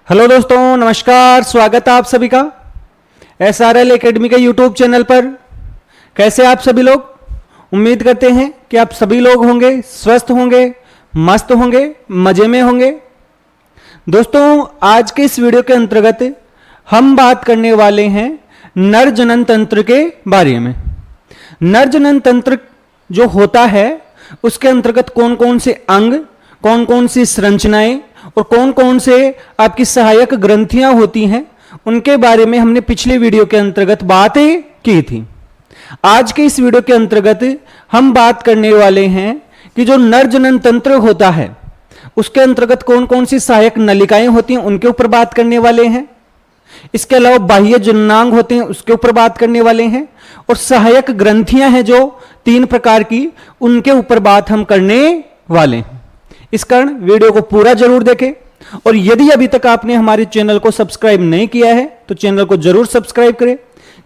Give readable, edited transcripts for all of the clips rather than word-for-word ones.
Hello दोस्तों, नमस्कार। स्वागत है आप सभी का SRL एकेडमी के यूट्यूब चैनल पर। कैसे आप सभी लोग? उम्मीद करते हैं कि आप सभी लोग होंगे स्वस्थ होंगे, मस्त होंगे, मजे में होंगे। दोस्तों, आज के इस वीडियो के अंतर्गत हम बात करने वाले हैं नर जनन तंत्र के बारे में। नर जनन तंत्र जो होता है उसके अंतर्गत कौन कौन से अंग, कौन कौन सी संरचनाएं और कौन कौन से आपकी सहायक ग्रंथियां होती हैं, उनके बारे में हमने पिछले वीडियो के अंतर्गत बातें की थी। आज के इस वीडियो के अंतर्गत हम बात करने वाले हैं कि जो नर जनन तंत्र होता है उसके अंतर्गत कौन कौन सी सहायक नलिकाएं होती हैं, उनके ऊपर बात करने वाले हैं। इसके अलावा बाह्य जननांग होते हैं, उसके ऊपर बात करने वाले हैं। और सहायक ग्रंथियां हैं जो 3 प्रकार की, उनके ऊपर बात हम करने वाले हैं। इस कारण वीडियो को पूरा जरूर देखें। और यदि अभी तक आपने हमारे चैनल को सब्सक्राइब नहीं किया है तो चैनल को जरूर सब्सक्राइब करें,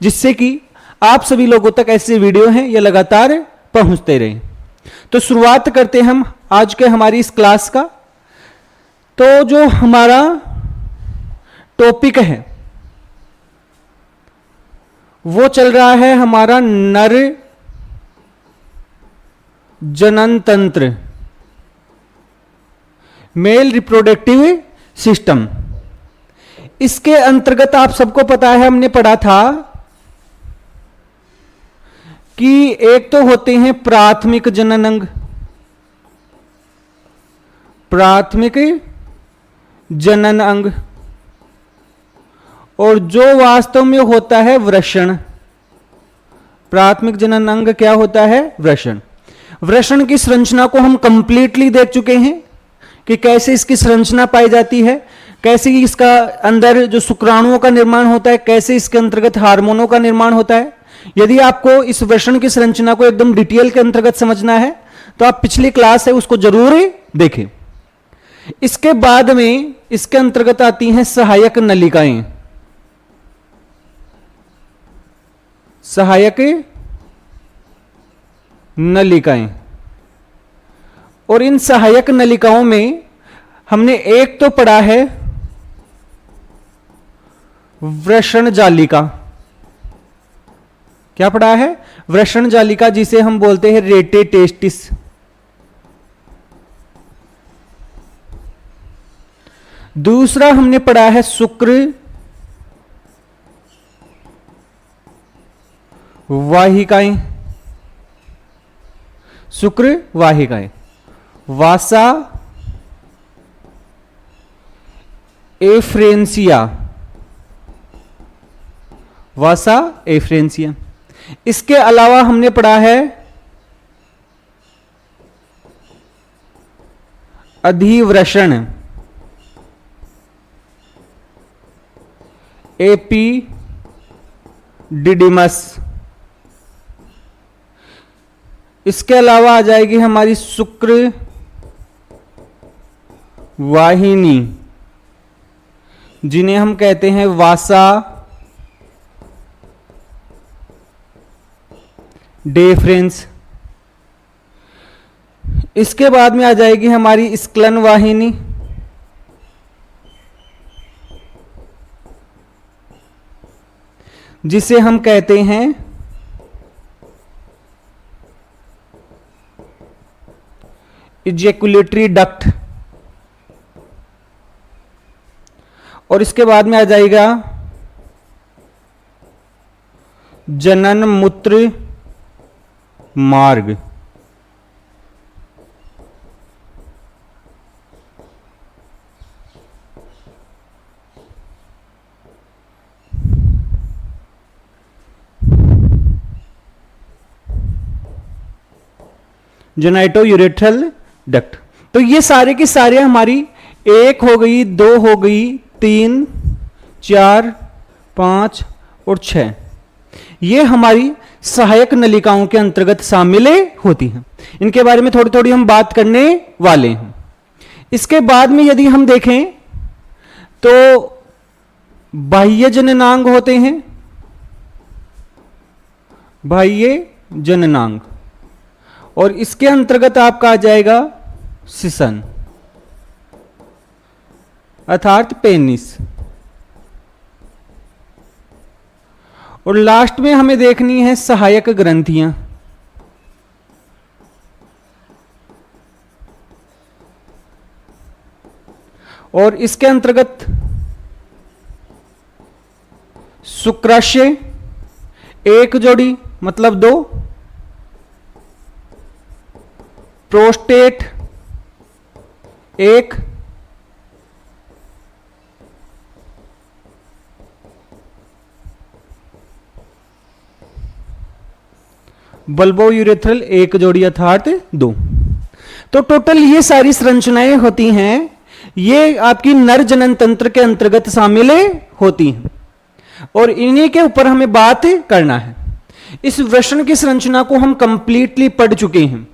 जिससे कि आप सभी लोगों तक ऐसे वीडियो हैं ये लगातार पहुंचते रहें। तो शुरुआत करते हैं हम आज के हमारी इस क्लास का। तो जो हमारा टॉपिक है वो चल रहा है हमारा नर जनन तंत्र, मेल रिप्रोडक्टिव सिस्टम। इसके अंतर्गत आप सबको पता है, हमने पढ़ा था कि एक तो होते हैं प्राथमिक जनन अंग, प्राथमिक जनन अंग, और जो वास्तव में होता है वृषण। प्राथमिक जनन अंग क्या होता है? वृषण। वृषण की संरचना को हम कंप्लीटली देख चुके हैं कि कैसे इसकी संरचना पाई जाती है, कैसे इसका अंदर जो शुक्राणुओं का निर्माण होता है, कैसे इसके अंतर्गत हार्मोनों का निर्माण होता है। यदि आपको इस वृषण की संरचना को एकदम डिटेल के अंतर्गत समझना है तो आप पिछली क्लास है उसको जरूर देखें। इसके बाद में इसके अंतर्गत आती हैं सहायक नलिकाएं। सहायक नलिकाएं, और इन सहायक नलिकाओं में हमने एक तो पढ़ा है वृषण जालिका। क्या पढ़ा है? वृषण जालिका, जिसे हम बोलते हैं रेटे टेस्टिस। दूसरा हमने पढ़ा है शुक्र वाहिकाएं। शुक्र वाहिकाएं, वासा एफ्रेंसिया, वासा एफ्रेंसिया। इसके अलावा हमने पढ़ा है अधिवृषण, एपीडिडिमस। इसके अलावा आ जाएगी हमारी शुक्र वाहिनी, जिन्हें हम कहते हैं वासा डेफरेंस। इसके बाद में आ जाएगी हमारी स्क्लन वाहिनी, जिसे हम कहते हैं इजैकुलेटरी डक्ट। और इसके बाद में आ जाएगा जनन मूत्र मार्ग। Genito urethral duct. तो ये सारे के सारे हमारी 1 हो गई, 2 हो गई, 3, 4, 5 और 6, ये हमारी सहायक नलिकाओं के अंतर्गत शामिल होती हैं। इनके बारे में थोड़ी थोड़ी हम बात करने वाले हैं। इसके बाद में यदि हम देखें तो बाह्य जननांग होते हैं, बाह्य जननांग, और इसके अंतर्गत आपका आ जाएगा सिसन। अर्थात पेनिस। और लास्ट में हमें देखनी है सहायक ग्रंथियां। और इसके अंतर्गत शुक्राशय एक जोड़ी मतलब 2, प्रोस्टेट 1, बल्बो यूरेथ्रल एक जोड़ी अर्थात 2। तो टोटल ये सारी संरचनाएं होती हैं, ये आपकी नर जनन तंत्र के अंतर्गत शामिल होती हैं और इन्हीं के ऊपर हमें बात करना है। इस वृषण की संरचना को हम कंप्लीटली पढ़ चुके हैं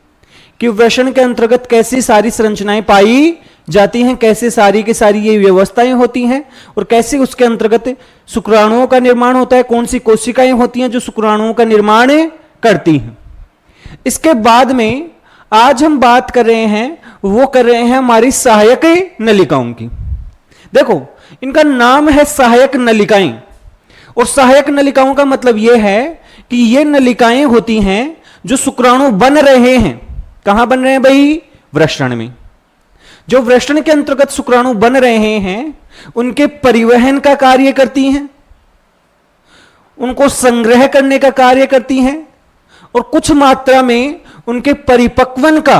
कि वृषण के अंतर्गत कैसी सारी संरचनाएं पाई जाती हैं, कैसे सारी की सारी ये व्यवस्थाएं होती हैं और कैसे उसके अंतर्गत शुक्राणुओं का निर्माण होता है, कौन सी कोशिकाएं होती हैं जो शुक्राणुओं का निर्माण करती हैं। इसके बाद में आज हम बात कर रहे हैं, वो कर रहे हैं हमारी सहायक नलिकाओं की। देखो इनका नाम है सहायक नलिकाएं, और सहायक नलिकाओं का मतलब यह है कि ये नलिकाएं होती हैं जो शुक्राणु बन रहे हैं। कहां बन रहे हैं भाई? वृषण में। जो वृषण के अंतर्गत शुक्राणु बन रहे हैं उनके परिवहन का कार्य करती हैं, उनको संग्रह करने का कार्य करती हैं और कुछ मात्रा में उनके परिपक्वन का,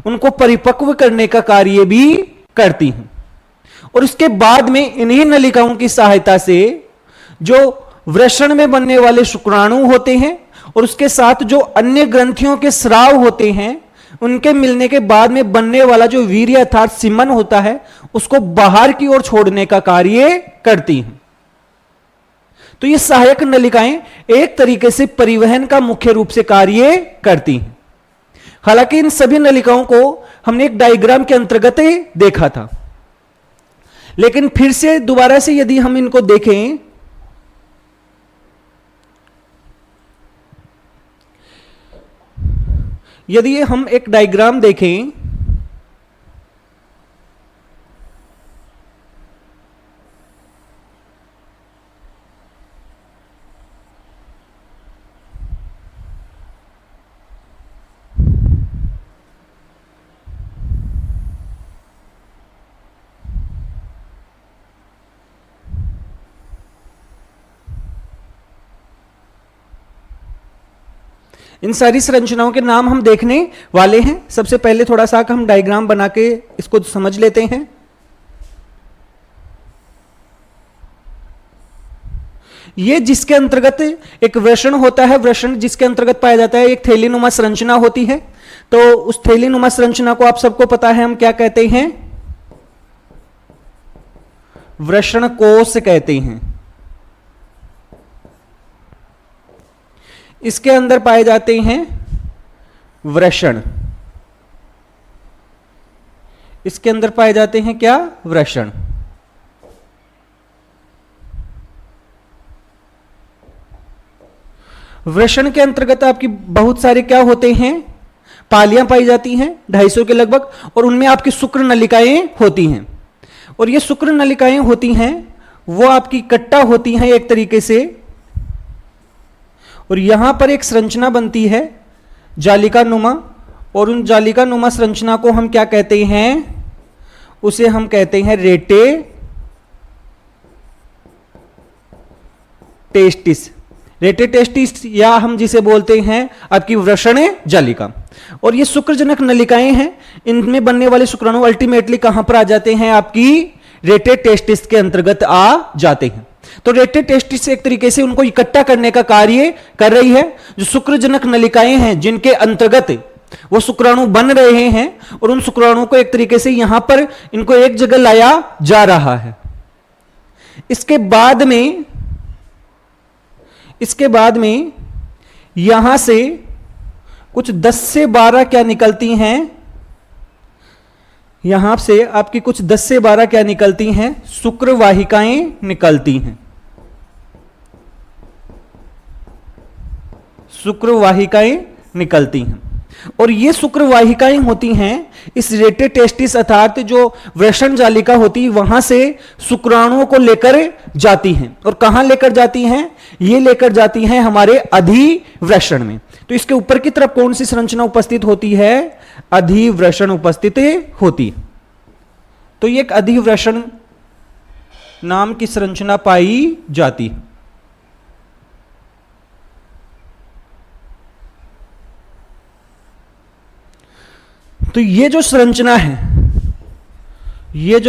उनको परिपक्व करने का कार्य भी करती हैं। और इसके बाद में इन्हीं नलिकाओं की सहायता से जो वृषण में बनने वाले शुक्राणु होते हैं और उसके साथ जो अन्य ग्रंथियों के स्राव होते हैं, उनके मिलने के बाद में बनने वाला जो वीर्य अर्थात सीमन होता है, उसको बाहर की ओर छोड़ने का कार्य करती हैं। तो ये सहायक नलिकाएं एक तरीके से परिवहन का मुख्य रूप से कार्य करती हैं। हालांकि इन सभी नलिकाओं को हमने एक डायग्राम के अंतर्गत देखा था, लेकिन फिर से दोबारा से यदि हम इनको देखें, यदि हम एक डायग्राम देखें, इन सारी संरचनाओं के नाम हम देखने वाले हैं। सबसे पहले थोड़ा सा हम डायग्राम बना के इसको समझ लेते हैं। ये जिसके अंतर्गत एक वृषण होता है, वृषण जिसके अंतर्गत पाया जाता है, एक थैलीनुमा संरचना होती है। तो उस थैलीनुमा संरचना को आप सबको पता है हम क्या कहते हैं? वृषण कोश कहते हैं। इसके अंदर पाए जाते हैं वृषण, इसके अंदर पाए जाते हैं क्या? वृषण। वृषण के अंतर्गत आपकी बहुत सारे क्या होते हैं? पालियां पाई जाती हैं 250 के लगभग, और उनमें आपकी शुक्र नलिकाएं होती हैं। और ये शुक्र नलिकाएं होती हैं वो आपकी इकट्ठा होती हैं एक तरीके से, और यहां पर एक संरचना बनती है जालिका नुमा, और उन जालिका नुमा संरचना को हम क्या कहते हैं? उसे हम कहते हैं रेटे टेस्टिस। रेटे टेस्टिस, या हम जिसे बोलते हैं आपकी वृषण जालिका। और ये शुक्रजनक नलिकाएं हैं, इनमें बनने वाले शुक्राणु अल्टीमेटली कहां पर आ जाते हैं? आपकी रेटे टेस्टिस के अंतर्गत आ जाते हैं। तो रेटे टेस्टिस एक तरीके से उनको इकट्ठा करने का कार्य कर रही है। जो शुक्रजनक नलिकाएं हैं जिनके अंतर्गत वो शुक्राणु बन रहे हैं, और उन शुक्राणुओं को एक तरीके से यहां पर इनको एक जगह लाया जा रहा है। इसके बाद में यहां से कुछ 10 से 12 क्या निकलती हैं? यहां से आपकी कुछ 10 से 12 क्या निकलती हैं? शुक्र वाहिकाएं निकलती हैं। शुक्र वाहिकाएं निकलती हैं। और ये शुक्र वाहिकाएं होती हैं इस रेटे टेस्टिस अर्थात जो वृषण जालिका होती है वहां से शुक्राणुओं को लेकर जाती हैं। और कहां लेकर जाती हैं? ये लेकर जाती हैं हमारे अधिवृषण में। तो इसके ऊपर की तरफ कौन सी संरचना उपस्थित होती है? अधिवृषण उपस्थित होती है। तो ये एक अधिवृषण नाम की संरचना पाई जाती है। तो ये जो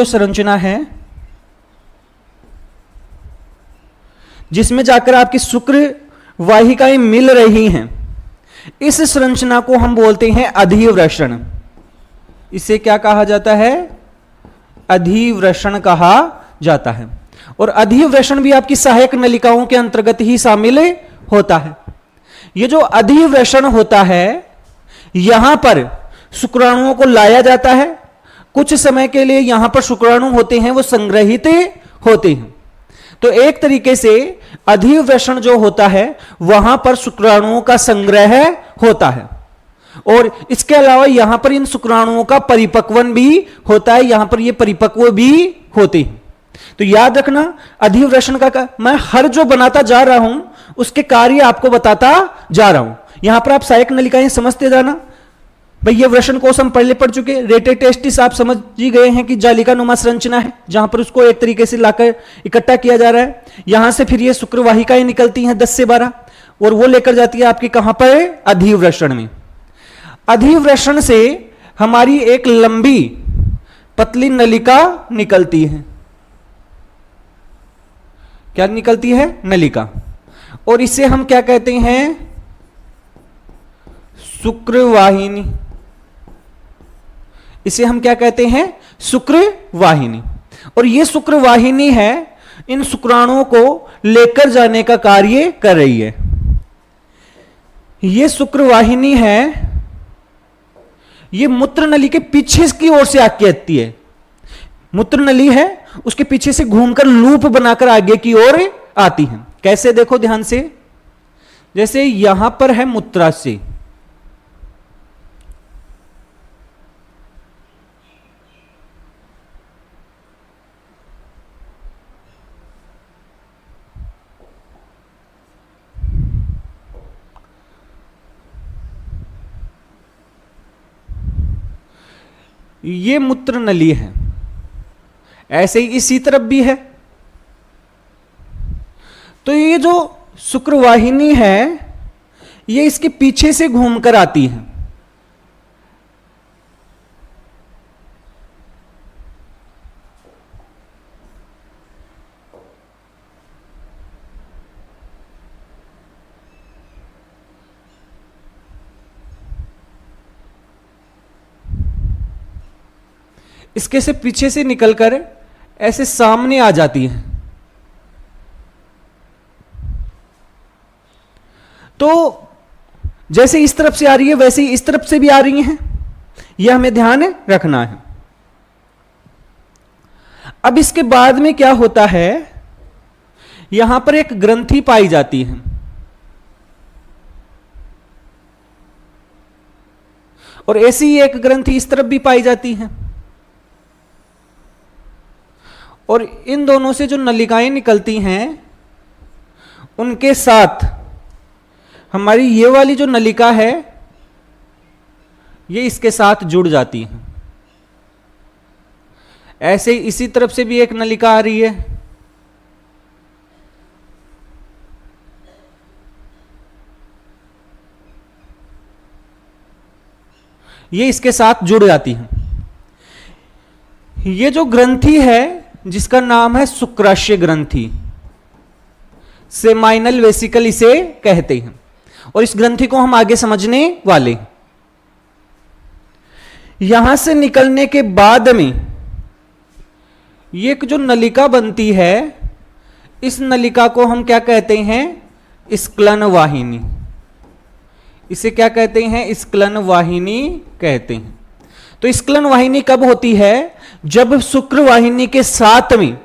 संरचना है जिसमें जाकर आपकी शुक्र वाहिकाएं मिल रही हैं, इस संरचना को हम बोलते हैं अधिवृषण। इसे क्या कहा जाता है? अधिवृषण कहा जाता है। और अधिवृषण भी आपकी सहायक नलिकाओं के अंतर्गत ही शामिल होता है। ये जो अधिवृषण होता है यहां पर शुक्राणुओं को लाया जाता है, कुछ समय के लिए यहां पर शुक्राणु होते हैं वो संग्रहित होते हैं। तो एक तरीके से अधिवृषण जो होता है वहां पर शुक्राणुओं का संग्रह होता है। और इसके अलावा यहां पर इन शुक्राणुओं का परिपक्वन भी होता है, यहां पर ये परिपक्व भी होते हैं। तो याद रखना अधिवृषण का मैं हर जो बनाता जा रहा हूं उसके कार्य आपको बताता जा रहा हूं। यहां पर आप सहायक नलिकाएं समझते जाना। भाई ये वृषण कोश हम पहले पढ़ चुके। रेटे टेस्टिस आप समझ ही गए हैं कि जालिका नुमा संरचना है जहां पर उसको एक तरीके से लाकर इकट्ठा किया जा रहा है। यहां से फिर ये शुक्रवाहिकाएं निकलती हैं 10 से 12 और वो लेकर जाती है आपकी कहां पर? अधिवृषण में। अधिवृषण से हमारी एक लंबी पतली नलिका निकलती है। क्या निकलती है? नलिका। और इसे हम क्या कहते हैं? शुक्रवाहिनी। इसे हम क्या कहते हैं? शुक्रवाहिनी। और यह शुक्रवाहिनी है इन शुक्राणुओं को लेकर जाने का कार्य कर रही है। यह शुक्रवाहिनी है, यह मूत्र नली के पीछे की ओर से आगे आती है। मूत्र नली है उसके पीछे से घूमकर लूप बनाकर आगे की ओर आती है। कैसे? देखो ध्यान से। जैसे यहां पर है मूत्राशय, ये मूत्र नली है। ऐसे ही इसी तरफ भी है। तो ये जो शुक्रवाहिनी है ये इसके पीछे से घूमकर आती है। इसके से पीछे से निकलकर ऐसे सामने आ जाती है। तो जैसे इस तरफ से आ रही है वैसे ही इस तरफ से भी आ रही हैं, यह हमें ध्यान रखना है। अब इसके बाद में क्या होता है? यहां पर एक ग्रंथि पाई जाती है और ऐसी ही एक ग्रंथि इस तरफ भी पाई जाती है। और इन दोनों से जो नलिकाएं निकलती हैं उनके साथ हमारी ये वाली जो नलिका है ये इसके साथ जुड़ जाती है। ऐसे इसी तरफ से भी एक नलिका आ रही है, ये इसके साथ जुड़ जाती है। ये जो ग्रंथि है जिसका नाम है शुक्राशय ग्रंथि, सेमाइनल वेसिकल इसे कहते हैं और इस ग्रंथि को हम आगे समझने वाले। यहां से निकलने के बाद में ये एक जो नलिका बनती है इस नलिका को हम क्या कहते हैं? स्क्लन वाहिनी। इसे क्या कहते हैं? स्क्लन वाहिनी कहते हैं। तो स्क्लन वाहिनी कब होती है? जब शुक्र वाहिनी के साथ में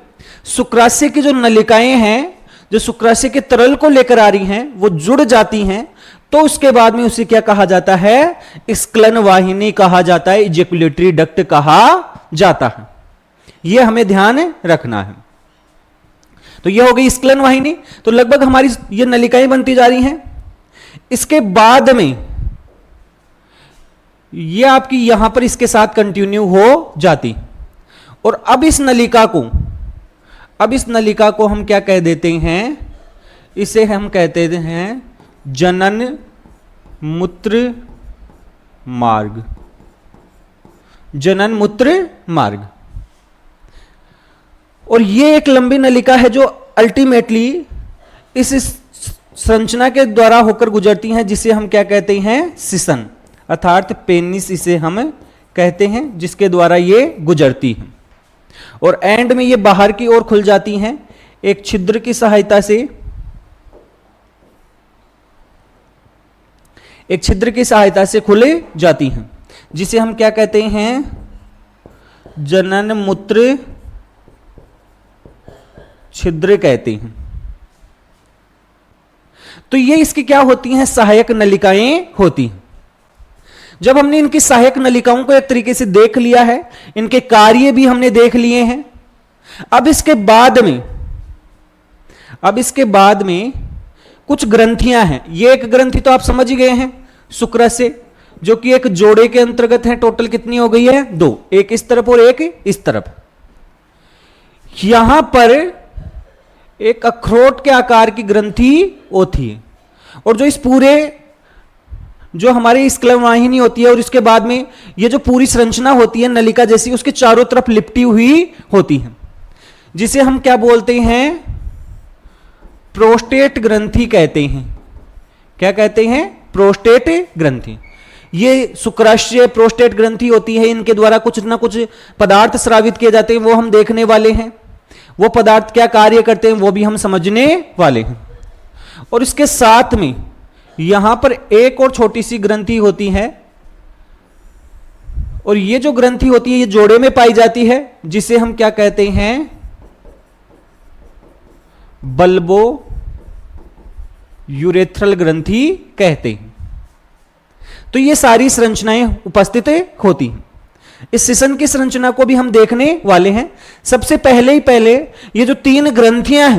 शुक्राशय की जो नलिकाएं हैं जो शुक्राशय के तरल को लेकर आ रही हैं वो जुड़ जाती हैं, तो उसके बाद में उसे क्या कहा जाता है? स्खलन वाहिनी कहा जाता है, इजैकुलेटरी डक्ट कहा जाता है। यह हमें ध्यान रखना है। तो यह हो गई स्खलन वाहिनी। तो लगभग हमारी ये नलिकाएं बनती जा रही हैं। इसके बाद में ये आपकी यहां पर इसके साथ कंटिन्यू हो जाती। और अब इस नलिका को हम क्या कह देते हैं? इसे हम कहते हैं जनन मूत्र मार्ग। जनन मूत्र मार्ग। और ये एक लंबी नलिका है जो अल्टीमेटली इस संरचना के द्वारा होकर गुजरती हैं, जिसे हम क्या कहते हैं? सिसन, अर्थात पेनिस इसे हम कहते हैं, जिसके द्वारा ये गुजरती हैं। और एंड में ये बाहर की ओर खुल जाती हैं एक छिद्र की सहायता से। एक छिद्र की सहायता से खुले जाती हैं, जिसे हम क्या कहते हैं? जनन मूत्र छिद्र कहते हैं। तो ये इसकी क्या होती हैं? सहायक नलिकाएं होती हैं। जब हमने इनकी सहायक नलिकाओं को एक तरीके से देख लिया है, इनके कार्य भी हमने देख लिए हैं, अब इसके बाद में कुछ ग्रंथियां हैं। ये एक ग्रंथि तो आप समझ ही गए हैं, शुक्राशय, जो कि एक जोड़े के अंतर्गत है। टोटल कितनी हो गई है? 2, एक इस तरफ और एक इस तरफ। यहां पर एक अखरोट के आकार की ग्रंथि होती है, और जो इस पूरे जो हमारी स्खलन वाहिनी होती है और इसके बाद में ये जो पूरी संरचना होती है नलिका जैसी, उसके चारों तरफ लिपटी हुई होती है, जिसे हम क्या बोलते हैं? प्रोस्टेट ग्रंथि कहते हैं। क्या कहते हैं? प्रोस्टेट ग्रंथि। ये शुक्राशय प्रोस्टेट ग्रंथि होती है। इनके द्वारा कुछ ना कुछ पदार्थ स्रावित किए जाते हैं, वो हम देखने वाले हैं। वो पदार्थ क्या कार्य करते हैं वो भी हम समझने वाले हैं। और इसके साथ में यहां पर एक और छोटी सी ग्रंथि होती है, और ये जो ग्रंथि होती है ये जोड़े में पाई जाती है, जिसे हम क्या कहते हैं? बल्बो यूरेथ्रल ग्रंथि कहते हैं। तो ये सारी संरचनाएं उपस्थित होती हैं। इस सिसन की संरचना को भी हम देखने वाले हैं। सबसे पहले ये जो तीन ग्रंथियां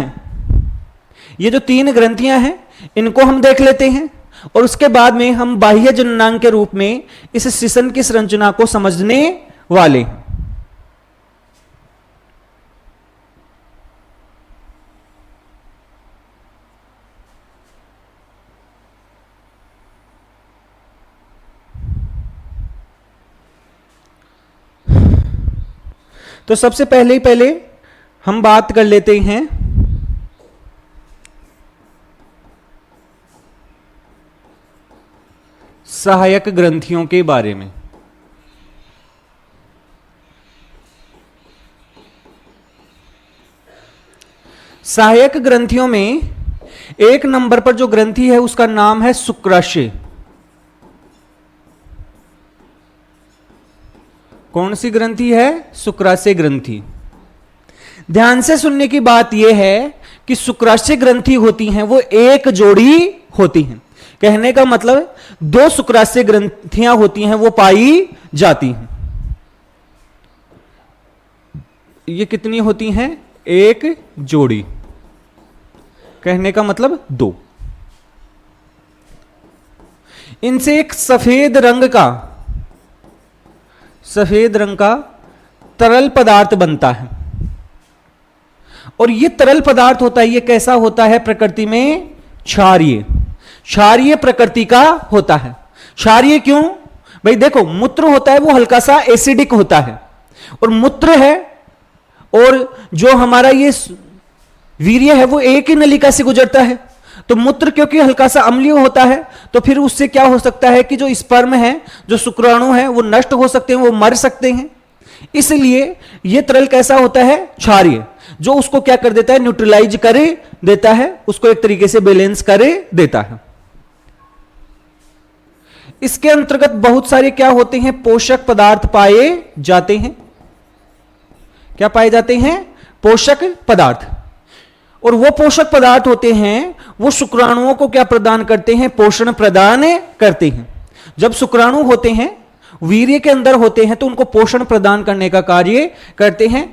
हैं इनको हम देख लेते हैं, और उसके बाद में हम बाह्य जननांग के रूप में इस सिसन की संरचना को समझने वाले हैं। तो सबसे पहले हम बात कर लेते हैं सहायक ग्रंथियों के बारे में। सहायक ग्रंथियों में एक नंबर पर जो ग्रंथि है उसका नाम है शुक्राशय। कौन सी ग्रंथि है? शुक्राशय ग्रंथि। ध्यान से सुनने की बात यह है कि शुक्राशय ग्रंथि होती हैं वो एक जोड़ी होती हैं। कहने का मतलब 2 शुक्राशय ग्रंथियां होती हैं वो पाई जाती हैं। ये कितनी होती हैं? एक जोड़ी। कहने का मतलब 2। इनसे एक सफेद रंग का तरल पदार्थ बनता है, और यह तरल पदार्थ होता है, यह कैसा होता है? प्रकृति में क्षारीय प्रकृति का होता है। क्षारीय क्यों? भाई देखो, मूत्र होता है वो हल्का सा एसिडिक होता है, और मूत्र है और जो हमारा ये वीर्य है वो एक ही नलिका से गुजरता है। तो मूत्र क्योंकि हल्का सा अम्लीय होता है, तो फिर उससे क्या हो सकता है कि जो स्पर्म है, जो शुक्राणु है, वो नष्ट हो सकते हैं, वो मर सकते हैं। इसलिए यह तरल कैसा होता है? क्षारीय, जो उसको क्या कर देता है? न्यूट्रलाइज कर देता है, उसको एक तरीके से बैलेंस कर देता है। इसके अंतर्गत बहुत सारे क्या होते हैं? पोषक पदार्थ पाए जाते हैं। क्या पाए जाते हैं? पोषक पदार्थ। और वो पोषक पदार्थ होते हैं वो शुक्राणुओं को क्या प्रदान करते हैं? पोषण प्रदान करते हैं। जब शुक्राणु होते हैं वीर्य के अंदर होते हैं तो उनको पोषण प्रदान करने का कार्य करते हैं।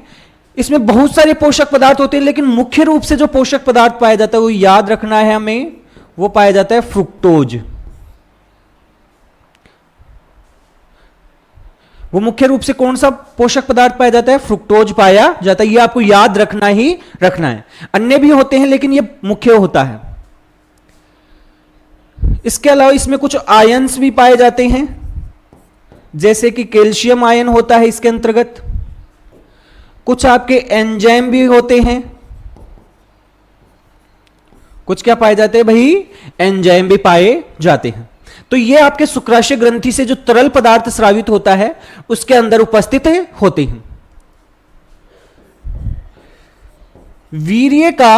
इसमें बहुत सारे पोषक पदार्थ होते हैं, लेकिन मुख्य रूप से जो पोषक पदार्थ पाया जाता है वो याद रखना है हमें, वो पाया जाता है फ्रुक्टोज। वो मुख्य रूप से कौन सा पोषक पदार्थ पाया जाता है? फ्रुक्टोज पाया जाता है। ये आपको याद रखना ही रखना है। अन्य भी होते हैं लेकिन ये मुख्य होता है। इसके अलावा इसमें कुछ आयंस भी पाए जाते हैं, जैसे कि कैल्शियम आयन होता है इसके अंतर्गत। कुछ आपके एंजाइम भी होते हैं। कुछ क्या पाए जाते हैं भाई? एंजाइम भी पाए जाते हैं। तो ये आपके शुक्राशय ग्रंथि से जो तरल पदार्थ स्रावित होता है उसके अंदर उपस्थित होते हैं। वीर्य का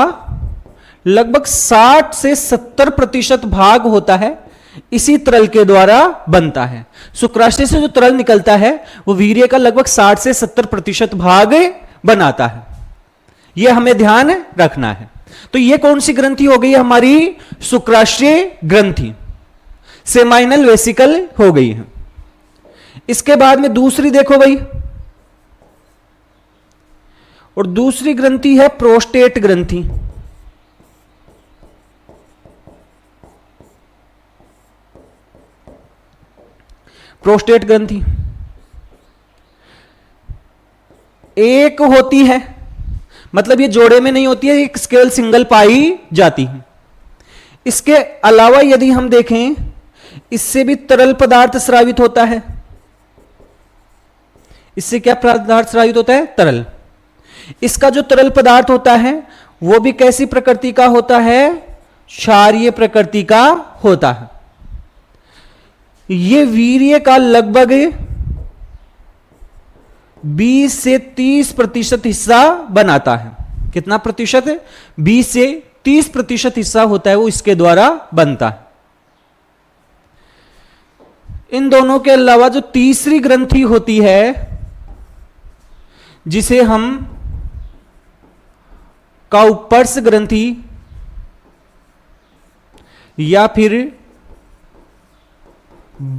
लगभग 60 से 70% भाग होता है इसी तरल के द्वारा बनता है। शुक्राशय से जो तरल निकलता है वो वीर्य का लगभग 60 से 70% भाग बनाता है। यह हमें ध्यान रखना है। तो यह कौन सी ग्रंथि हो गई? हमारी शुक्राशय ग्रंथि, सेमाइनल वेसिकल हो गई है। इसके बाद में दूसरी देखो भाई, और दूसरी ग्रंथि है प्रोस्टेट ग्रंथि। प्रोस्टेट ग्रंथि एक होती है, मतलब ये जोड़े में नहीं होती है, एक केवल सिंगल पाई जाती है। इसके अलावा यदि हम देखें, इससे भी तरल पदार्थ स्रावित होता है। इससे क्या पदार्थ स्रावित होता है? तरल। इसका जो तरल पदार्थ होता है वो भी कैसी प्रकृति का होता है? क्षारीय प्रकृति का होता है। ये वीर्य का लगभग 20 से 30% हिस्सा बनाता है। कितना प्रतिशत है? 20 से 30% हिस्सा होता है वो इसके द्वारा बनता है। इन दोनों के अलावा जो तीसरी ग्रंथि होती है जिसे हम काउपर्स ग्रंथि या फिर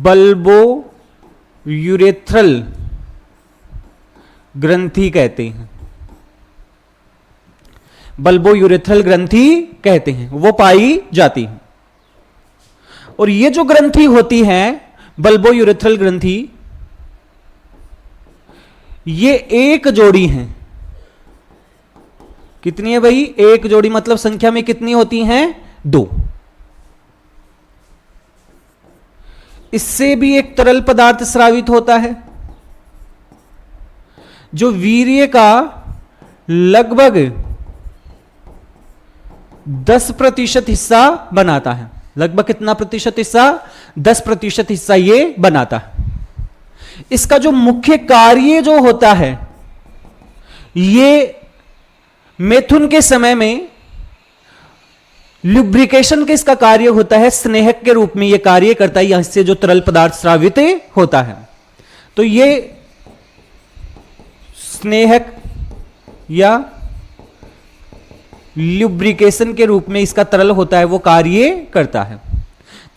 बल्बो यूरेथ्रल ग्रंथि कहते हैं, बल्बो यूरेथ्रल ग्रंथि कहते हैं, वो पाई जाती है। और ये जो ग्रंथि होती है बल्बो यूरेथ्रल ग्रंथि, ये एक जोड़ी है। कितनी है भाई? एक जोड़ी, मतलब संख्या में कितनी होती हैं? 2। इससे भी एक तरल पदार्थ स्रावित होता है जो वीर्य का लगभग 10% हिस्सा बनाता है। लगभग कितना प्रतिशत हिस्सा? 10% हिस्सा ये बनाता है। इसका जो मुख्य कार्य जो होता है, ये मैथुन के समय में लुब्रिकेशन के इसका कार्य होता है, स्नेहक के रूप में ये कार्य करता है। यहां से जो तरल पदार्थ स्रावित होता है, तो ये स्नेहक या लुब्रिकेशन के रूप में इसका तरल होता है, वो कार्य करता है।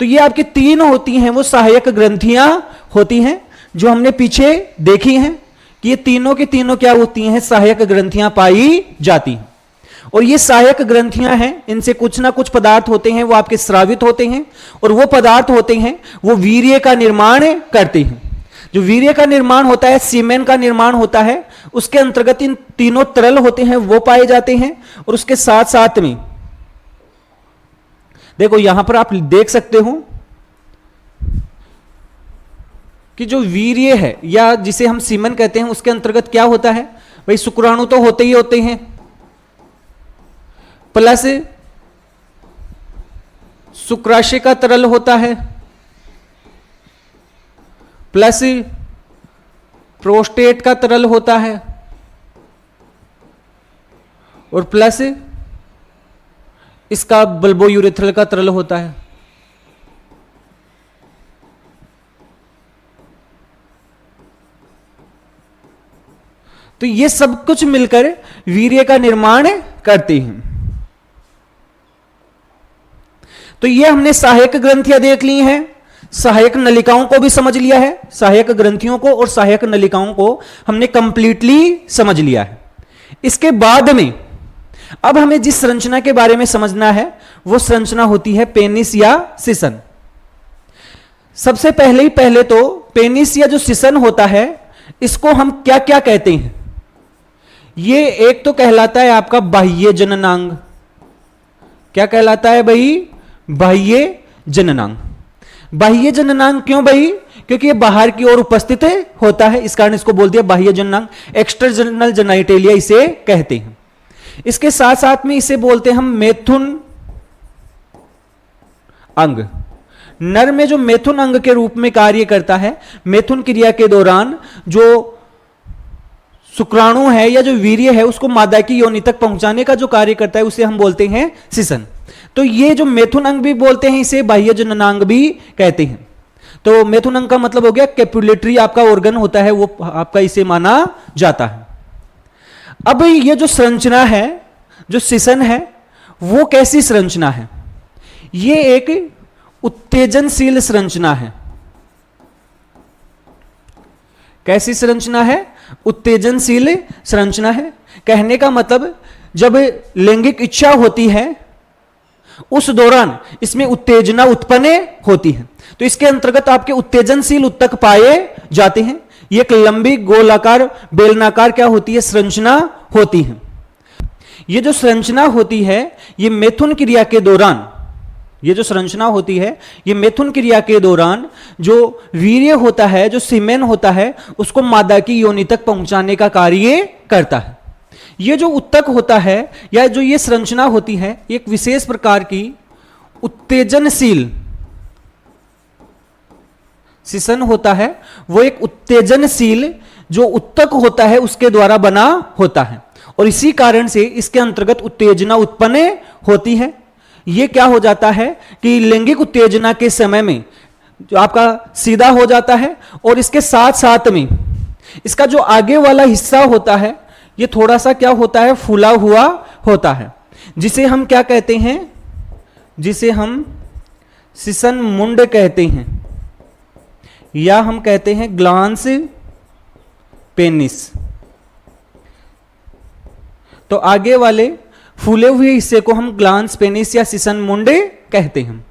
तो ये आपकी 3 होती हैं, वो सहायक ग्रंथियां होती हैं जो हमने पीछे देखी हैं कि ये तीनों की तीनों क्या होती हैं? सहायक ग्रंथियां पाई जाती हैं। और ये सहायक ग्रंथियां हैं, इनसे कुछ ना कुछ पदार्थ होते हैं वो आपके स्रावित होते हैं, और वो पदार्थ होते हैं वो वीर्य का निर्माण करते हैं। जो वीर्य का निर्माण होता है, सीमेन का निर्माण होता है, उसके अंतर्गत इन तीनों तरल होते हैं वो पाए जाते हैं। और उसके साथ साथ में देखो यहां पर आप देख सकते हो कि जो वीर्य है या जिसे हम सीमन कहते हैं, उसके अंतर्गत क्या होता है भाई? शुक्राणु तो होते ही होते हैं, प्लस शुक्राशय का तरल होता है, प्लस प्रोस्टेट का तरल होता है, और प्लस इसका बल्बो यूरेथ्रल का तरल होता है। तो ये सब कुछ मिलकर वीर्य का निर्माण करते हैं। तो ये हमने सहायक ग्रंथियां देख ली हैं, सहायक नलिकाओं को भी समझ लिया है, सहायक ग्रंथियों को और सहायक नलिकाओं को हमने कंप्लीटली समझ लिया है। इसके बाद में अब हमें जिस संरचना के बारे में समझना है वो संरचना होती है पेनिस या सिसन। सबसे पहले तो पेनिस या जो सिसन होता है इसको हम क्या क्या कहते हैं। ये एक तो कहलाता है आपका बाह्य जननांग। क्या कहलाता है भाई? बाह्य जननांग। बाह्य जननांग क्यों भाई? क्योंकि ये बाहर की ओर उपस्थित होता है, इस कारण इसको बोल दिया बाह्य जननांग। एक्सटर्नल जेनिटेलिया इसे कहते हैं। इसके साथ साथ में इसे बोलते हैं हम मैथुन अंग। नर में जो मैथुन अंग के रूप में कार्य करता है, मैथुन क्रिया के दौरान जो शुक्राणु है या जो वीर्य है उसको मादा की योनि तक पहुंचाने का जो कार्य करता है उसे हम बोलते हैं सिसन। तो ये जो मैथुन अंग भी बोलते हैं इसे बाह्य जननांग भी कहते हैं। तो मैथुन अंग का मतलब हो गया कैपुलेटरी आपका ऑर्गन होता है, वो आपका इसे माना जाता है। अब ये जो संरचना है, जो सिसन है, वो कैसी संरचना है? ये एक उत्तेजनशील संरचना है। कैसी संरचना है? उत्तेजनशील संरचना है। कहने का मतलब जब लैंगिक इच्छा होती है उस दौरान इसमें उत्तेजना उत्पन्न होती है, तो इसके अंतर्गत आपके उत्तेजनशील उत्तक पाए जाते हैं। ये एक लंबी गोलाकार बेलनाकार क्या होती है? संरचना होती है। ये जो संरचना होती है ये मैथुन क्रिया के दौरान, ये जो संरचना होती है ये मैथुन क्रिया के दौरान जो वीर्य होता है, जो सीमेन होता है, उसको मादा की योनि तक पहुंचाने का कार्य करता है। ये जो उत्तक होता है या जो ये संरचना होती है एक विशेष प्रकार की उत्तेजनशील सिसन होता है। वो एक उत्तेजनशील जो उत्तक होता है उसके द्वारा बना होता है और इसी कारण से इसके अंतर्गत उत्तेजना उत्पन्न होती है। ये क्या हो जाता है कि लैंगिक उत्तेजना के समय में जो आपका सीधा हो जाता है और इसके साथ साथ में इसका जो आगे वाला हिस्सा होता है ये थोड़ा सा क्या होता है? फूला हुआ होता है, जिसे हम क्या कहते हैं? जिसे हम सिसन मुंड कहते हैं या हम कहते हैं ग्लांस पेनिस। तो आगे वाले फूले हुए हिस्से को हम ग्लांस पेनिस या सिसन मुंड कहते हैं।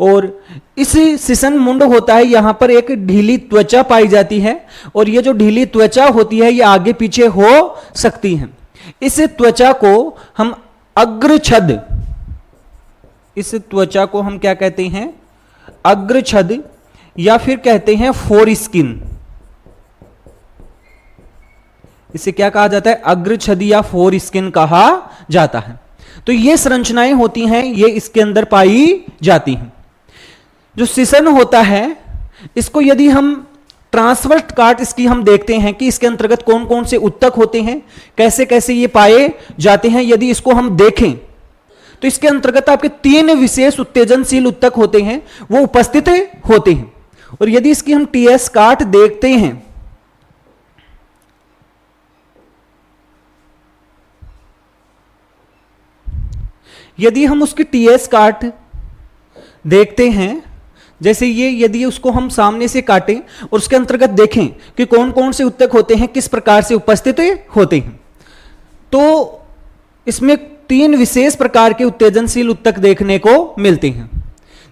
और इस सिसन मुंड होता है, यहां पर एक ढीली त्वचा पाई जाती है और ये जो ढीली त्वचा होती है ये आगे पीछे हो सकती है। इस त्वचा को हम अग्रछद, इस त्वचा को हम क्या कहते हैं? अग्रछद या फिर कहते हैं फोर स्किन। इसे क्या कहा जाता है? अग्रछद या फोर स्किन कहा जाता है। तो ये संरचनाएं होती हैं, ये इसके अंदर पाई जाती हैं। जो सिसन होता है इसको यदि हम ट्रांसवर्स काट इसकी हम देखते हैं कि इसके अंतर्गत कौन कौन से उत्तक होते हैं, कैसे कैसे ये पाए जाते हैं, यदि इसको हम देखें तो इसके अंतर्गत आपके 3 विशेष उत्तेजनशील उत्तक होते हैं, वो उपस्थित होते हैं। और यदि इसकी हम टीएस काट देखते हैं यदि हम उसकी टीएस काट देखते हैं, जैसे ये यदि उसको हम सामने से काटें और उसके अंतर्गत देखें कि कौन कौन से उत्तक होते हैं, किस प्रकार से उपस्थित होते हैं, तो इसमें 3 विशेष प्रकार के उत्तेजनशील उत्तक देखने को मिलते हैं,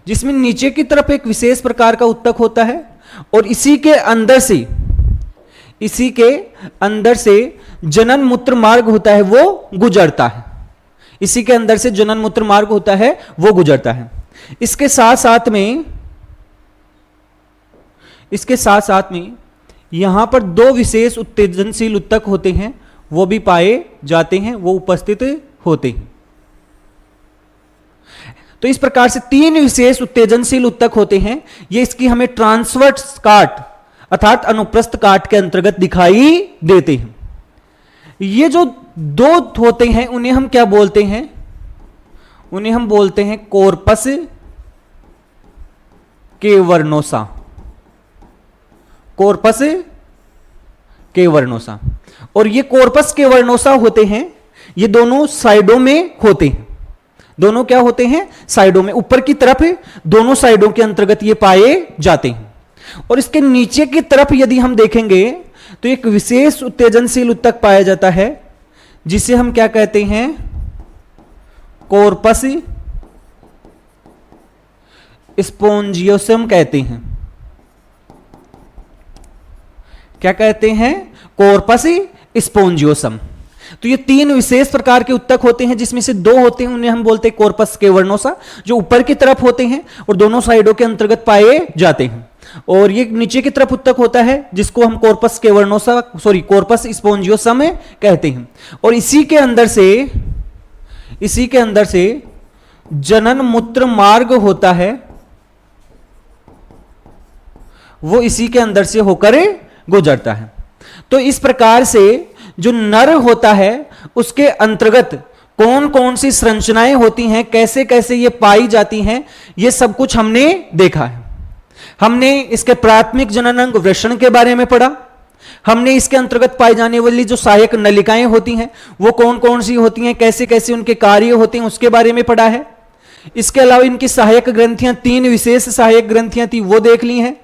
जिसमें नीचे की तरफ एक विशेष प्रकार का उत्तक होता है और इसी के अंदर से जनन मूत्र मार्ग होता है वो गुजरता है। इसी के अंदर से जनन मूत्र मार्ग होता है वो गुजरता है। इसके साथ साथ में यहां पर 2 विशेष उत्तेजनशील उत्तक होते हैं, वो भी पाए जाते हैं, वो उपस्थित होते हैं। तो इस प्रकार से 3 विशेष उत्तेजनशील उत्तक होते हैं। ये इसकी हमें ट्रांसवर्स काट अर्थात अनुप्रस्थ काट के अंतर्गत दिखाई देते हैं। ये जो 2 होते हैं उन्हें हम क्या बोलते हैं? उन्हें हम बोलते हैं कॉर्पस कैवर्नोसा। Corpus cavernosa. और ये कॉर्पस कैवर्नोसा होते हैं, ये दोनों साइडों में होते हैं। दोनों क्या होते हैं, साइडों में, ऊपर की तरफ दोनों साइडों के अंतर्गत ये पाए जाते हैं। और इसके नीचे की तरफ यदि हम देखेंगे तो एक विशेष उत्तेजनशील उत्तक पाया जाता है जिसे हम क्या कहते हैं, कॉर्पस स्पोंजियोसम कहते हैं। क्या कहते हैं, कॉर्पस स्पोंजियोसम। तो ये तीन विशेष प्रकार के उत्तक होते हैं जिसमें से दो होते हैं उन्हें हम बोलते हैं कॉर्पस कैवर्नोसा, जो ऊपर की तरफ होते हैं और दोनों साइडों के अंतर्गत पाए जाते हैं। और ये नीचे की तरफ उत्तक होता है जिसको हम कॉर्पस कैवर्नोसा कॉर्पस स्पोंजियोसम कहते हैं। और इसी के अंदर से जनन मूत्र मार्ग होता है, वो इसी के अंदर से होकर गुजरता है। तो इस प्रकार से जो नर होता है उसके अंतर्गत कौन कौन सी संरचनाएं होती हैं, कैसे कैसे ये पाई जाती हैं, ये सब कुछ हमने देखा है। हमने इसके प्राथमिक जननांग वृषण के बारे में पढ़ा, हमने इसके अंतर्गत पाई जाने वाली जो सहायक नलिकाएं होती हैं वो कौन कौन सी होती हैं, कैसे कैसे उनके कार्य होते हैं उसके बारे में पढ़ा है। इसके अलावा इनकी सहायक ग्रंथियां, तीन विशेष सहायक ग्रंथियां थी वो देख ली हैं।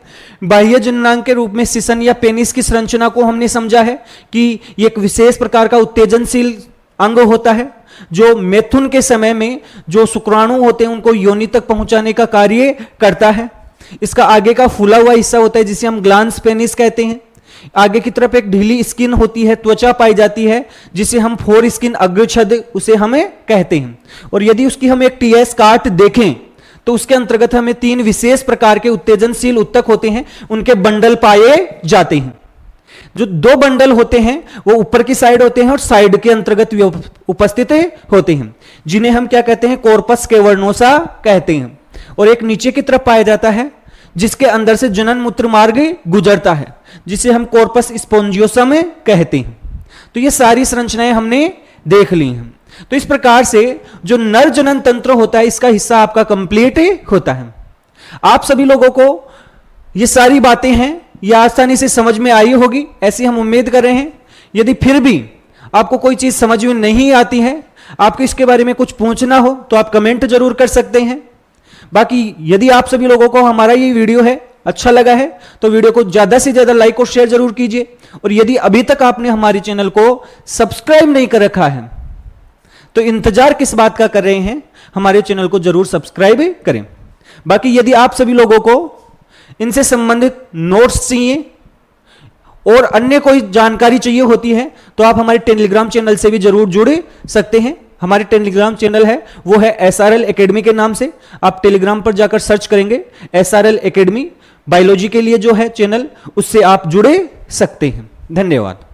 बाह्य जननांग के रूप में सिसन या पेनिस की संरचना को हमने समझा है कि ये एक विशेष प्रकार का उत्तेजनशील अंग होता है जो मैथुन के समय में जो शुक्राणु होते हैं उनको योनि तक पहुंचाने का कार्य करता है। इसका आगे का फूला हुआ हिस्सा होता है जिसे हम ग्लांस पेनिस कहते हैं। आगे की तरफ एक ढीली स्किन होती है, त्वचा पाई जाती है जिसे हम फोर स्किन अग्रछद उसे हमें कहते हैं। और यदि उसकी हम एक टीएस काट देखें तो उसके अंतर्गत हमें तीन विशेष प्रकार के उत्तेजनशील उत्तक होते हैं, उनके बंडल पाए जाते हैं। जो दो बंडल होते हैं वो ऊपर की साइड होते हैं और साइड के अंतर्गत उपस्थित होते हैं जिन्हें हम क्या कहते हैं, कॉर्पस कैवर्नोसा कहते हैं। और एक नीचे की तरफ पाया जाता है जिसके अंदर से जनन मूत्र मार्ग गुजरता है जिसे हम कॉर्पस स्पोंजियोसम कहते हैं। तो ये सारी संरचनाएं हमने देख ली हैं। तो इस प्रकार से जो नर जनन तंत्र होता है इसका हिस्सा आपका कंप्लीट होता है। आप सभी लोगों को ये सारी बातें हैं ये आसानी से समझ में आई होगी ऐसी हम उम्मीद कर रहे हैं। यदि फिर भी आपको कोई चीज समझ में नहीं आती है, आपको इसके बारे में कुछ पूछना हो तो आप कमेंट जरूर कर सकते हैं। बाकी यदि आप सभी लोगों को हमारा ये वीडियो है अच्छा लगा है तो वीडियो को ज्यादा से ज्यादा लाइक और शेयर जरूर कीजिए। और यदि अभी तक आपने हमारे चैनल को सब्सक्राइब नहीं कर रखा है तो इंतजार किस बात का कर रहे हैं, हमारे चैनल को जरूर सब्सक्राइब करें। बाकी यदि आप सभी लोगों को इनसे संबंधित नोट्स चाहिए और अन्य कोई जानकारी चाहिए होती है तो आप हमारे टेलीग्राम चैनल से भी जरूर जुड़ सकते हैं। हमारे टेलीग्राम चैनल है वो है SRL एकेडमी के नाम से। आप टेलीग्राम पर जाकर सर्च करेंगे SRL एकेडमी बायोलॉजी के लिए जो है चैनल, उससे आप जुड़े सकते हैं। धन्यवाद।